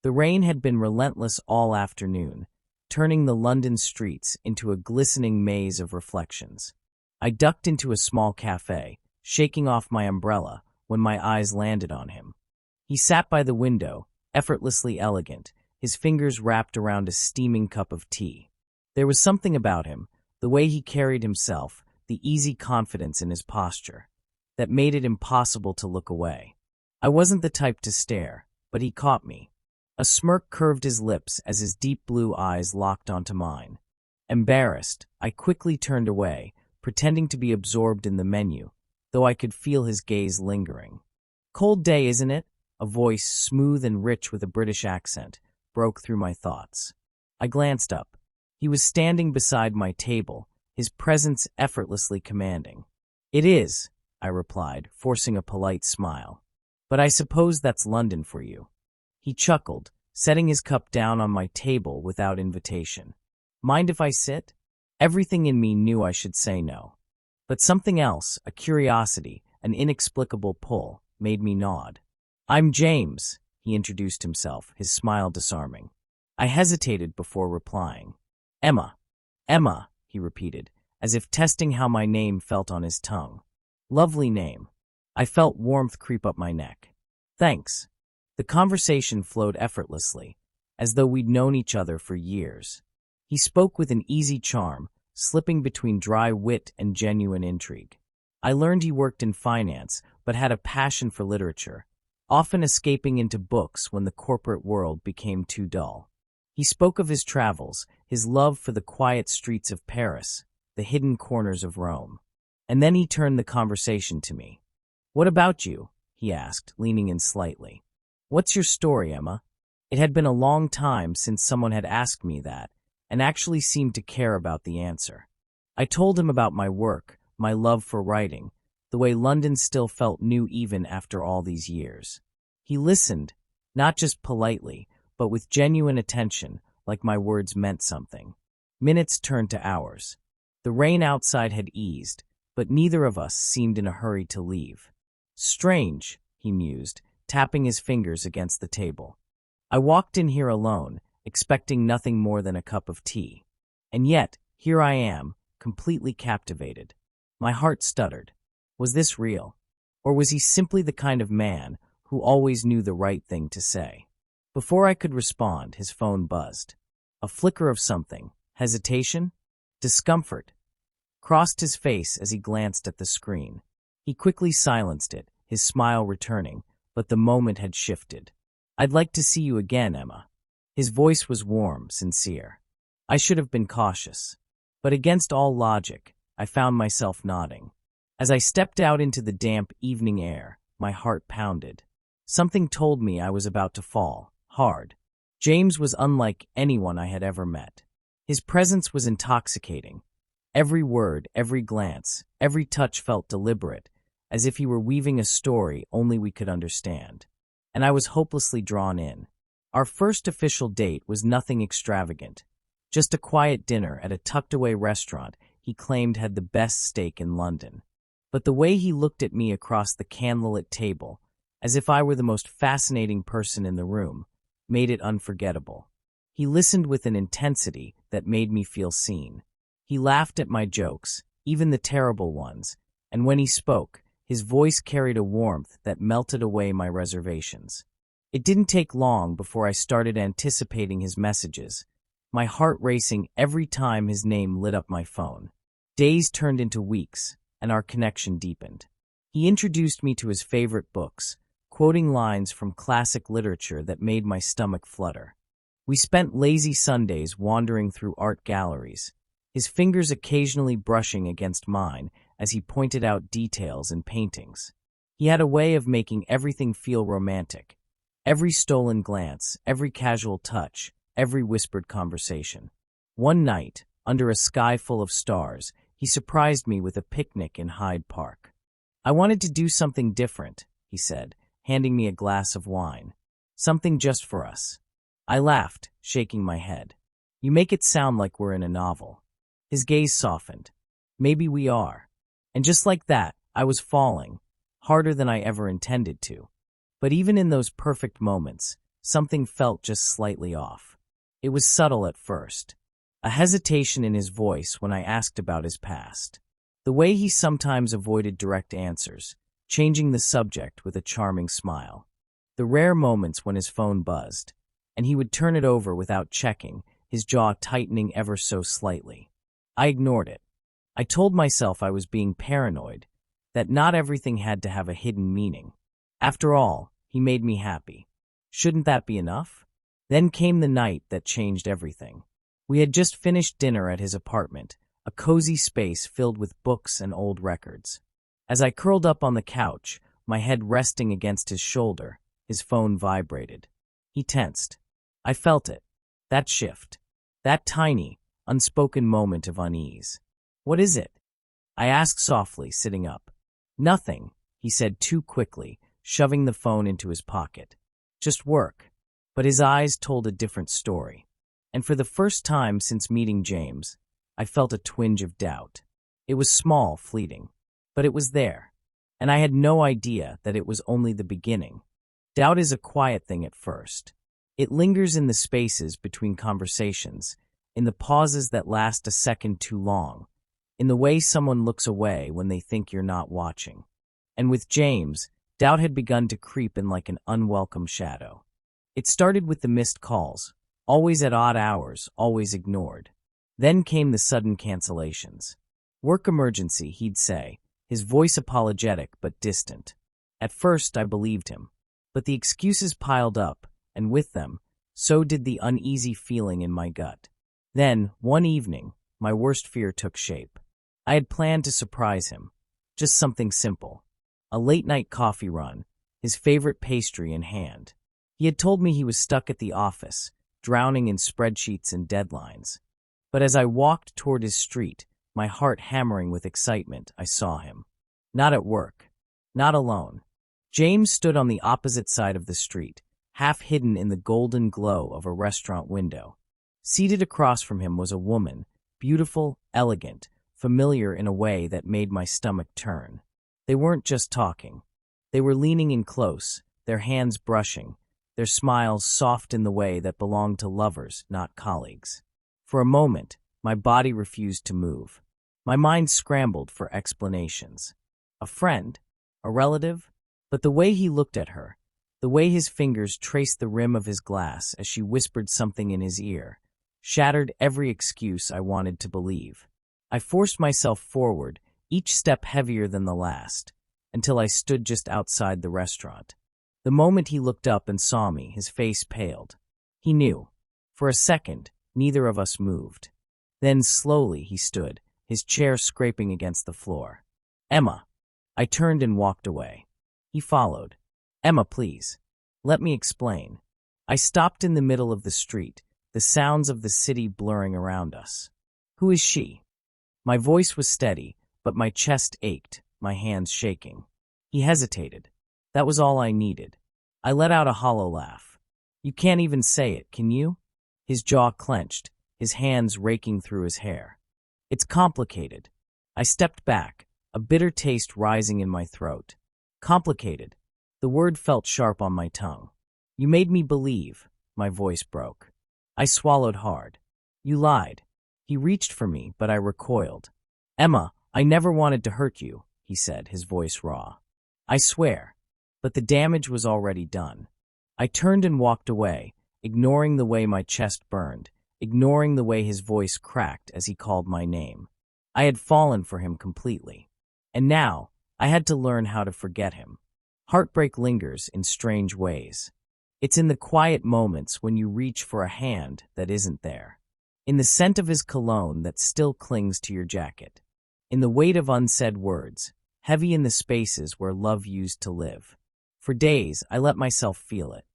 The rain had been relentless all afternoon, turning the London streets into a glistening maze of reflections. I ducked into a small cafe, shaking off my umbrella when my eyes landed on him. He sat by the window, effortlessly elegant, his fingers wrapped around a steaming cup of tea. There was something about him, the way he carried himself, the easy confidence in his posture, that made it impossible to look away. I wasn't the type to stare, but he caught me. A smirk curved his lips as his deep blue eyes locked onto mine. Embarrassed, I quickly turned away, pretending to be absorbed in the menu, though I could feel his gaze lingering. "Cold day, isn't it?" A voice, smooth and rich with a British accent, broke through my thoughts. I glanced up. He was standing beside my table, his presence effortlessly commanding. "It is," I replied, forcing a polite smile. "But I suppose that's London for you." He chuckled, setting his cup down on my table without invitation. "Mind if I sit?" Everything in me knew I should say no. But something else, a curiosity, an inexplicable pull, made me nod. "I'm James," he introduced himself, his smile disarming. I hesitated before replying. "Emma." "Emma," he repeated, as if testing how my name felt on his tongue. "Lovely name." I felt warmth creep up my neck. "Thanks." The conversation flowed effortlessly, as though we'd known each other for years. He spoke with an easy charm, slipping between dry wit and genuine intrigue. I learned he worked in finance, but had a passion for literature, often escaping into books when the corporate world became too dull. He spoke of his travels, his love for the quiet streets of Paris, the hidden corners of Rome. And then he turned the conversation to me. "What about you?" he asked, leaning in slightly. "What's your story, Emma?" It had been a long time since someone had asked me that, and actually seemed to care about the answer. I told him about my work, my love for writing, the way London still felt new even after all these years. He listened, not just politely, but with genuine attention, like my words meant something. Minutes turned to hours. The rain outside had eased, but neither of us seemed in a hurry to leave. "Strange," he mused, tapping his fingers against the table. "I walked in here alone, expecting nothing more than a cup of tea. And yet, here I am, completely captivated." My heart stuttered. Was this real? Or was he simply the kind of man who always knew the right thing to say? Before I could respond, his phone buzzed. A flicker of something, hesitation, discomfort, crossed his face as he glanced at the screen. He quickly silenced it, his smile returning, but the moment had shifted. "I'd like to see you again, Emma." His voice was warm, sincere. I should have been cautious. But against all logic, I found myself nodding. As I stepped out into the damp evening air, my heart pounded. Something told me I was about to fall, hard. James was unlike anyone I had ever met. His presence was intoxicating. Every word, every glance, every touch felt deliberate, as if he were weaving a story only we could understand. And I was hopelessly drawn in. Our first official date was nothing extravagant. Just a quiet dinner at a tucked-away restaurant he claimed had the best steak in London. But the way he looked at me across the candlelit table, as if I were the most fascinating person in the room, made it unforgettable. He listened with an intensity that made me feel seen. He laughed at my jokes, even the terrible ones, and when he spoke, his voice carried a warmth that melted away my reservations. It didn't take long before I started anticipating his messages, my heart racing every time his name lit up my phone. Days turned into weeks, and our connection deepened. He introduced me to his favorite books, quoting lines from classic literature that made my stomach flutter. We spent lazy Sundays wandering through art galleries, his fingers occasionally brushing against mine as he pointed out details in paintings. He had a way of making everything feel romantic. Every stolen glance, every casual touch, every whispered conversation. One night, under a sky full of stars, he surprised me with a picnic in Hyde Park. "I wanted to do something different," he said, handing me a glass of wine. "Something just for us." I laughed, shaking my head. "You make it sound like we're in a novel." His gaze softened. "Maybe we are." And just like that, I was falling, harder than I ever intended to. But even in those perfect moments, something felt just slightly off. It was subtle at first. A hesitation in his voice when I asked about his past. The way he sometimes avoided direct answers, changing the subject with a charming smile. The rare moments when his phone buzzed, and he would turn it over without checking, his jaw tightening ever so slightly. I ignored it. I told myself I was being paranoid, that not everything had to have a hidden meaning. After all, he made me happy. Shouldn't that be enough? Then came the night that changed everything. We had just finished dinner at his apartment, a cozy space filled with books and old records. As I curled up on the couch, my head resting against his shoulder, his phone vibrated. He tensed. I felt it. That shift. That tiny, unspoken moment of unease. What is it? I asked softly, sitting up. Nothing, he said too quickly, shoving the phone into his pocket. Just work. But his eyes told a different story. And for the first time since meeting James, I felt a twinge of doubt. It was small, fleeting, but it was there. And I had no idea that it was only the beginning. Doubt is a quiet thing at first. It lingers in the spaces between conversations, in the pauses that last a second too long, in the way someone looks away when they think you're not watching. And with James, doubt had begun to creep in like an unwelcome shadow. It started with the missed calls, always at odd hours, always ignored. Then came the sudden cancellations. Work emergency, he'd say, his voice apologetic but distant. At first, I believed him. But the excuses piled up, and with them, so did the uneasy feeling in my gut. Then, one evening, my worst fear took shape. I had planned to surprise him. Just something simple. A late-night coffee run, his favorite pastry in hand. He had told me he was stuck at the office, drowning in spreadsheets and deadlines. But as I walked toward his street, my heart hammering with excitement, I saw him. Not at work. Not alone. James stood on the opposite side of the street, half hidden in the golden glow of a restaurant window. Seated across from him was a woman, beautiful, elegant, familiar in a way that made my stomach turn. They weren't just talking. They were leaning in close, their hands brushing, their smiles soft in the way that belonged to lovers, not colleagues. For a moment, my body refused to move. My mind scrambled for explanations. A friend? A relative? But the way he looked at her, the way his fingers traced the rim of his glass as she whispered something in his ear, shattered every excuse I wanted to believe. I forced myself forward, each step heavier than the last, until I stood just outside the restaurant. The moment he looked up and saw me, his face paled. He knew. For a second, neither of us moved. Then slowly he stood, his chair scraping against the floor. Emma. I turned and walked away. He followed. Emma, please. Let me explain. I stopped in the middle of the street, the sounds of the city blurring around us. Who is she? My voice was steady, but my chest ached, my hands shaking. He hesitated. That was all I needed. I let out a hollow laugh. You can't even say it, can you? His jaw clenched, his hands raking through his hair. It's complicated. I stepped back, a bitter taste rising in my throat. Complicated. The word felt sharp on my tongue. You made me believe, my voice broke. I swallowed hard. You lied. He reached for me, but I recoiled. Emma, I never wanted to hurt you, he said, his voice raw. I swear. But the damage was already done. I turned and walked away, ignoring the way my chest burned, ignoring the way his voice cracked as he called my name. I had fallen for him completely. And now, I had to learn how to forget him. Heartbreak lingers in strange ways. It's in the quiet moments when you reach for a hand that isn't there. In the scent of his cologne that still clings to your jacket. In the weight of unsaid words, heavy in the spaces where love used to live. For days, I let myself feel it.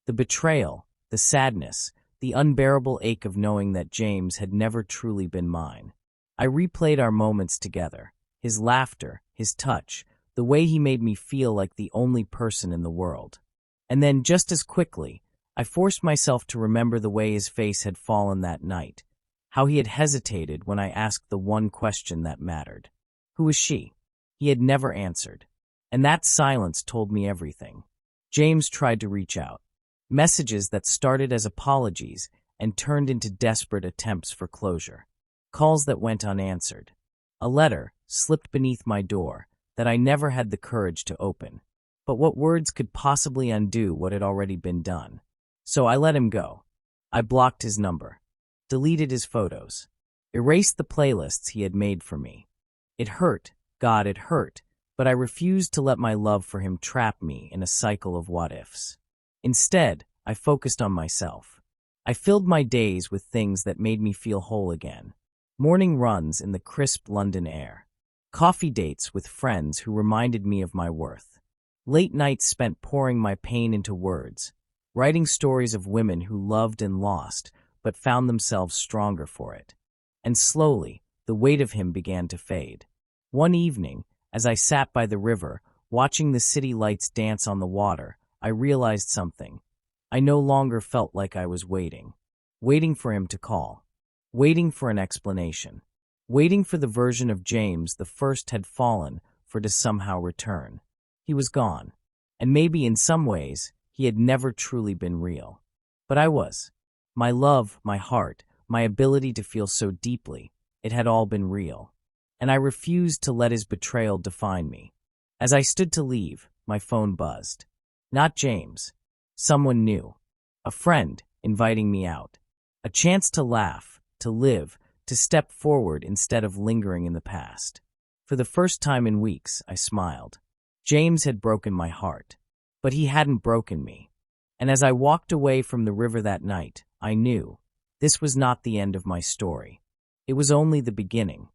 The betrayal, the sadness, the unbearable ache of knowing that James had never truly been mine. I replayed our moments together, his laughter, his touch, the way he made me feel like the only person in the world. And then, just as quickly, I forced myself to remember the way his face had fallen that night, how he had hesitated when I asked the one question that mattered. Who was she? He had never answered. And that silence told me everything. James tried to reach out. Messages that started as apologies and turned into desperate attempts for closure. Calls that went unanswered. A letter slipped beneath my door that I never had the courage to open. But what words could possibly undo what had already been done? So I let him go. I blocked his number, deleted his photos, erased the playlists he had made for me. It hurt, God, it hurt, but I refused to let my love for him trap me in a cycle of what-ifs. Instead, I focused on myself. I filled my days with things that made me feel whole again. Morning runs in the crisp London air. Coffee dates with friends who reminded me of my worth. Late nights spent pouring my pain into words, writing stories of women who loved and lost, but found themselves stronger for it. And slowly, the weight of him began to fade. One evening, as I sat by the river, watching the city lights dance on the water, I realized something. I no longer felt like I was waiting for him to call, waiting for an explanation, waiting for the version of James the first had fallen for to somehow return. He was gone, and maybe in some ways he had never truly been real. But I was. My love, my heart, my ability to feel so deeply, it had all been real. And I refused to let his betrayal define me. As I stood to leave, my phone buzzed. Not James. Someone new. A friend inviting me out. A chance to laugh, to live, to step forward instead of lingering in the past. For the first time in weeks, I smiled. James had broken my heart, but he hadn't broken me. And as I walked away from the river that night, I knew this was not the end of my story. It was only the beginning.